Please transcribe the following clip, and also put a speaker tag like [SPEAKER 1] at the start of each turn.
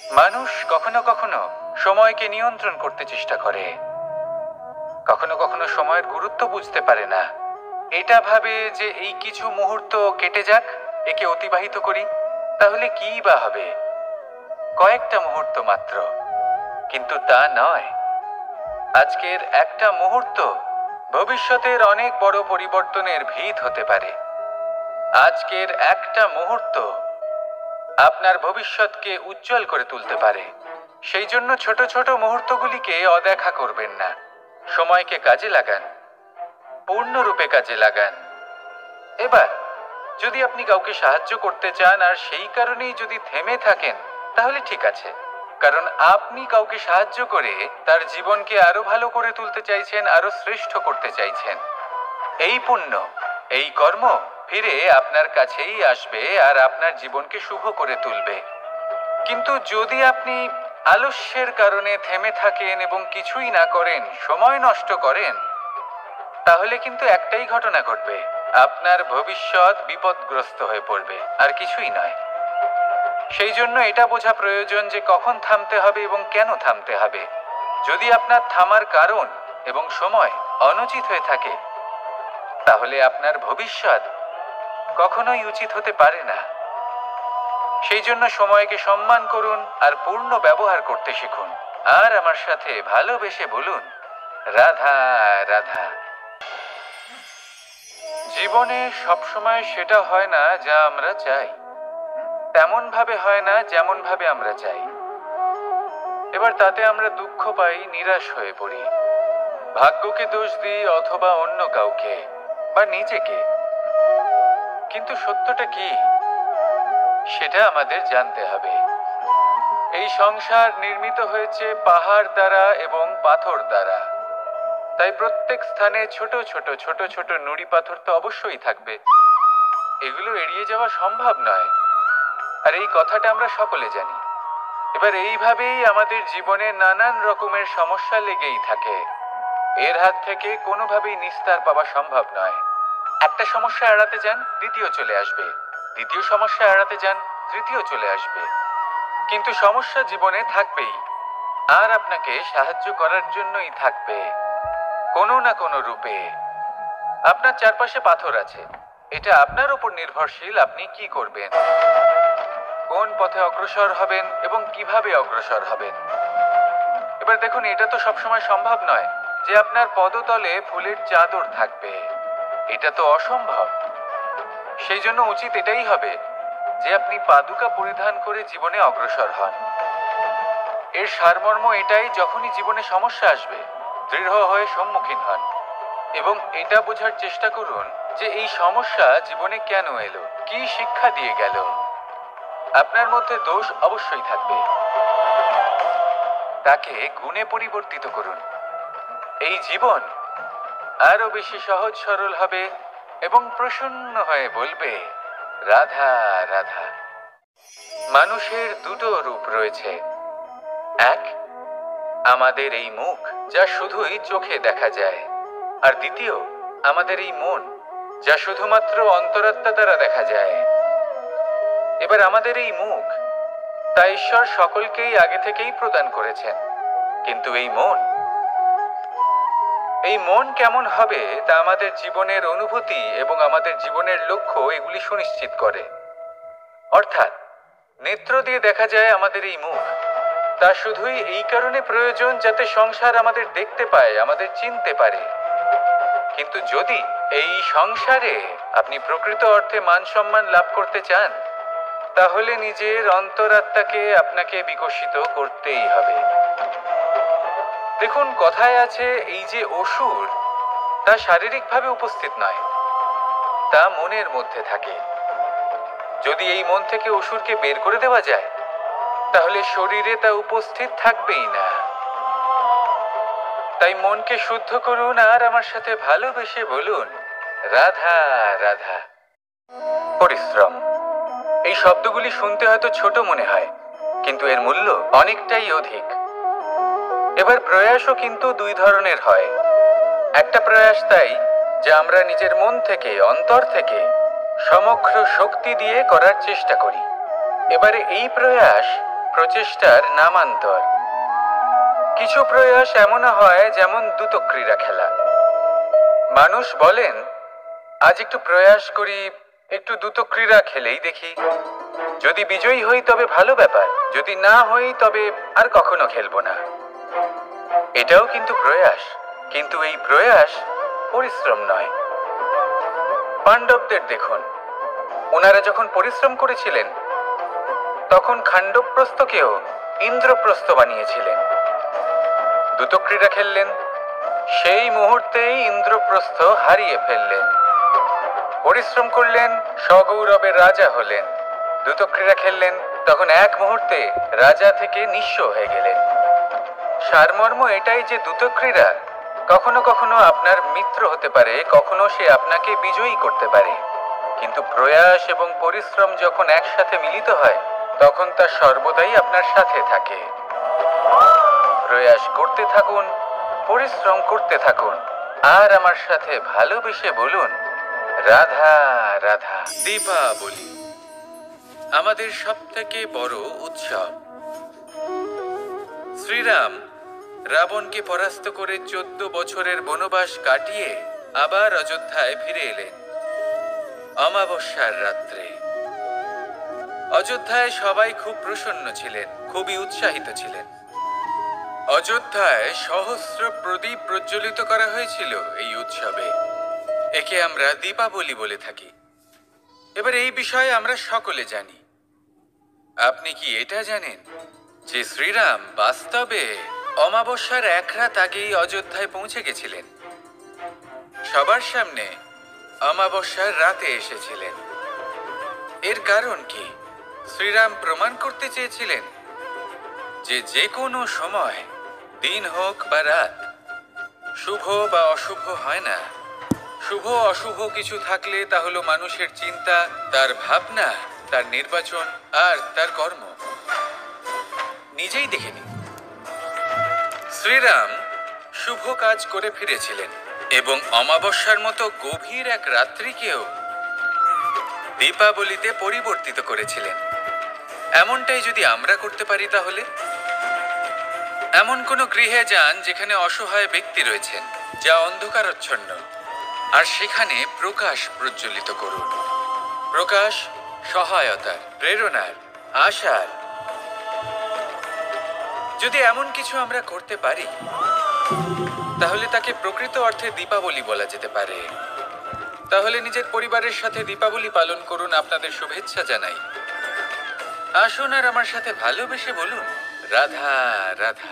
[SPEAKER 1] মানুষ কখনো কখনো সময়কে নিয়ন্ত্রণ করতে চেষ্টা করে, কখনো কখনো সময়ের গুরুত্ব বুঝতে পারে না। এটা ভাবে যে এই কিছু মুহূর্ত কেটে যাক, একে অতিবাহিত করি, তাহলে কি বা হবে, কয়েকটা মুহূর্ত মাত্র। কিন্তু তা নয়। আজকের একটা মুহূর্ত ভবিষ্যতের অনেক বড় পরিবর্তনের ভিত হতে পারে। আজকের একটা মুহূর্ত আপনার ভবিষ্যৎকে উজ্জ্বল করে তুলতে পারে। সেই জন্য ছোট ছোট মুহূর্তগুলিকে অদেখা করবেন না। সময়কে কাজে লাগান, পূর্ণরূপে কাজে লাগান। এবার যদি আপনি কাউকে সাহায্য করতে চান আর সেই কারণেই যদি থেমে থাকেন, তাহলে ঠিক আছে, কারণ আপনি কাউকে সাহায্য করে তার জীবনকে আরো ভালো করে তুলতে চাইছেন, আরো শ্রেষ্ঠ করতে চাইছেন। এই পুণ্য, এই কর্ম ফিরে আপনার কাছেই আসবে আর আপনার জীবনকে শুভ করে তুলবে। কিন্তু যদি আপনি আলস্যের কারণে থেমে থাকেন এবং কিছুই না করেন, সময় নষ্ট করেন, তাহলে কিন্তু একটাই ঘটনা ঘটবে, আপনার ভবিষ্যৎ বিপদগ্রস্ত হয়ে পড়বে, আর কিছুই নয়। সেই জন্য এটা বোঝা প্রয়োজন যে কখন থামতে হবে এবং কেন থামতে হবে। যদি আপনার থামার কারণ এবং সময় অনুচিত হয়ে থাকে, তাহলে আপনার ভবিষ্যৎ কখনোই উচিত হতে পারে না। সেই জন্য সময়কে সম্মান করুন আর পূর্ণ ব্যবহার করতে শিখুন। আর আমার সাথে ভালোবেসে বলুন, রাধা রাধা। জীবনে সবসময় সেটা হয় না যা আমরা চাই, তেমন ভাবে হয় না যেমন ভাবে আমরা চাই। এবার তাতে আমরা দুঃখ পাই, নিরাশ হয়ে পড়ি, ভাগ্যকে দোষ দিই অথবা অন্য কাউকে বা নিজেকে। কিন্তু সত্যটা কি, সেটা আমাদের জানতে হবে। এই সংসার নির্মিত হয়েছে পাহাড় দ্বারা এবং পাথর দ্বারা, তাই প্রত্যেক স্থানে ছোট ছোট ছোট ছোট নুড়ি পাথর তো অবশ্যই থাকবে। এগুলো এড়িয়ে যাওয়া সম্ভব নয়, আর এই কথাটা আমরা সকলে জানি। এবার এইভাবেই আমাদের জীবনে নানান রকমের সমস্যা লেগেই থাকে। এর হাত থেকে কোনোভাবেই নিস্তার পাওয়া সম্ভব নয়। একটা সমস্যা এড়াতে যান, দ্বিতীয় চলে আসবে, দ্বিতীয় সমস্যা এড়াতে যান, তৃতীয় চলে আসবে। কিন্তু সমস্যা জীবনে থাকবেই, আর আপনাকে সাহায্য করার জন্যই থাকবে কোনো না কোনো রূপে। আপনার চারপাশে পাথর আছে, এটা আপনার উপর নির্ভরশীল আপনি কি করবেন, কোন পথে অগ্রসর হবেন এবং কিভাবে অগ্রসর হবেন। এবার দেখুন, এটা তো সবসময় সম্ভব নয় যে আপনার পদতলে ফুলের চাদর থাকবে, এটা তো অসম্ভব। সেই জন্য উচিত এটাই হবে যে আপনি পাদুকা পরিধান করে জীবনে অগ্রসর হন। এর সারমর্ম এটাই, যখনই জীবনে সমস্যা আসবে দৃঢ় হয়ে সম্মুখীন হন এবং এটা বোঝার চেষ্টা করুন যে এই সমস্যা জীবনে কেন এলো, কি শিক্ষা দিয়ে গেল। আপনার মধ্যে দোষ অবশ্যই থাকবে, তাকে গুণে পরিবর্তিত করুন। এই জীবন আরো বেশি সহজ সরল হবে এবং প্রসন্ন হয়ে বলবে, রাধা রাধা। মানুষের দুটো রূপ রয়েছে, এক আমাদের এই মুখ যা শুধুই চোখে দেখা যায়, আর দ্বিতীয় আমাদের এই মন যা শুধুমাত্র অন্তরাত্মা দ্বারা দেখা যায়। এবার আমাদের এই মুখ তা ঈশ্বর সকলকেই আগে থেকেই প্রদান করেছেন, কিন্তু এই মন কেমন হবে তা আমাদের জীবনের অনুভূতি এবং আমাদের জীবনের লক্ষ্য এগুলি সুনিশ্চিত করে। অর্থাৎ নেত্র দিয়ে দেখা যায় আমাদের এই মুখ, তা শুধুই এই কারণে প্রয়োজন যাতে সংসার আমাদের দেখতে পায়, আমাদের চিনতে পারে। কিন্তু যদি এই সংসারে আপনি প্রকৃত অর্থে মান সম্মান লাভ করতে চান, তাহলে নিজের অন্তরাত্মাকে আপনাকে বিকশিত করতেই হবে। দেখুন, কথায় আছে এই যে অসুর, তা শারীরিকভাবে উপস্থিত নয়, তা মনের মধ্যে থাকে। যদি এই মন থেকে অসুরকে বের করে দেওয়া যায়, তাহলে শরীরে তা উপস্থিত থাকবেই না। তাই মনকে শুদ্ধ করুন আর আমার সাথে ভালোবেসে বলুন, রাধা রাধা। পরিশ্রম, এই শব্দগুলি শুনতে হয়তো ছোট মনে হয়, কিন্তু এর মূল্য অনেকটাই অধিক। এবার প্রয়াসও কিন্তু দুই ধরনের হয়। একটা প্রয়াস তাই যা আমরা নিজের মন থেকে, অন্তর থেকে সমগ্র শক্তি দিয়ে করার চেষ্টা করি। এবারে এই প্রয়াস প্রচেষ্টার নামান্তর। কিছু প্রয়াস এমন হয় যেমন দ্রুতক্রীড়া খেলা। মানুষ বলেন, আজ একটু প্রয়াস করি, একটু দ্রুতক্রীড়া খেলেই দেখি, যদি বিজয়ী হই তবে ভালো ব্যাপার, যদি না হই তবে আর কখনো খেলবো না। এটাও কিন্তু প্রয়াস, কিন্তু এই প্রয়াস পরিশ্রম নয়। পাণ্ডবদের দেখুন, ওনারা যখন পরিশ্রম করেছিলেন তখন খাণ্ডবপ্রস্থকেও ইন্দ্রপ্রস্থ বানিয়েছিলেন। দ্রুতক্রীড়া খেললেন, সেই মুহূর্তেই ইন্দ্রপ্রস্থ হারিয়ে ফেললেন। পরিশ্রম করলেন, সগৌরবের রাজা হলেন। দ্রুতক্রীড়া খেললেন, তখন এক মুহূর্তে রাজা থেকে নিঃস্ব হয়ে গেলেন। সারমর্ম এটাই যে দ্রুতক্রীড়া কখনো কখনো আপনার মিত্র হতে পারে, কখনো সে আপনাকে বিজয়ী করতে পারে, কিন্তু প্রয়াস এবং পরিশ্রম যখন একসাথে মিলিত হয় তখন তা সর্বদাই আপনার সাথে থাকে। প্রয়াস করতে থাকুন, পরিশ্রম করতে থাকুন, আর আমার সাথে ভালোবেসে বলুন, রাধা রাধা। দীপাবলি আমাদের সবথেকে বড় উৎসব। শ্রীরাম রাবণকে পরাস্ত করে 14 বছরের বনবাস কাটিয়ে আবার অযোধ্যায় ফিরে এলেন অমাবস্যার রাত্রে। অযোধ্যায় সবাই খুব প্রসন্ন ছিলেন, খুবই উৎসাহিত ছিলেন। অযোধ্যায় সহস্র প্রদীপ প্রজ্বলিত করা হয়েছিল এই উৎসবে। একে আমরা দীপাবলি বলে থাকি। এবার এই বিষয়ে আমরা সকলে জানি। আপনি কি এটা জানেন যে শ্রীরাম বাস্তবে অমাবস্যার এক রাত আগেই অযোধ্যায় পৌঁছে গেছিলেন? সবার সামনে অমাবস্যার রাতে এসেছিলেন। এর কারণ কি? শ্রীরাম প্রমাণ করতে চেয়েছিলেন যে যে কোনো সময়, দিন হোক বা রাত, শুভ বা অশুভ হয় না। শুভ অশুভ কিছু থাকলে তা হলো মানুষের চিন্তা, তার ভাবনা, তার নির্বাচন আর তার কর্ম। নিজেই দেখে নিন, শ্রীরাম শুভ কাজ করে ফিরেছিলেন এবং অমাবস্যার মতো গভীর এক রাত্রিকেও দীপাবলিতে পরিবর্তিত করেছিলেন। এমনটাই যদি আমরা করতে পারি, তাহলে এমন কোনো গৃহে যান যেখানে অসহায় ব্যক্তি রয়েছেন, যা অন্ধকারাচ্ছন্ন, আর সেখানে প্রকাশ প্রজ্বলিত করুন। প্রকাশ সহায়তার, প্রেরণার, আশার। যদি এমন কিছু আমরা করতে পারি তাহলে তাকে প্রকৃত অর্থে দীপাবলি বলা যেতে পারে। তাহলে নিজের পরিবারের সাথে দীপাবলি পালন করুন। আপনাদের শুভেচ্ছা জানাই। আসুন আর আমার সাথে ভালোবেসে বলুন, রাধা রাধা।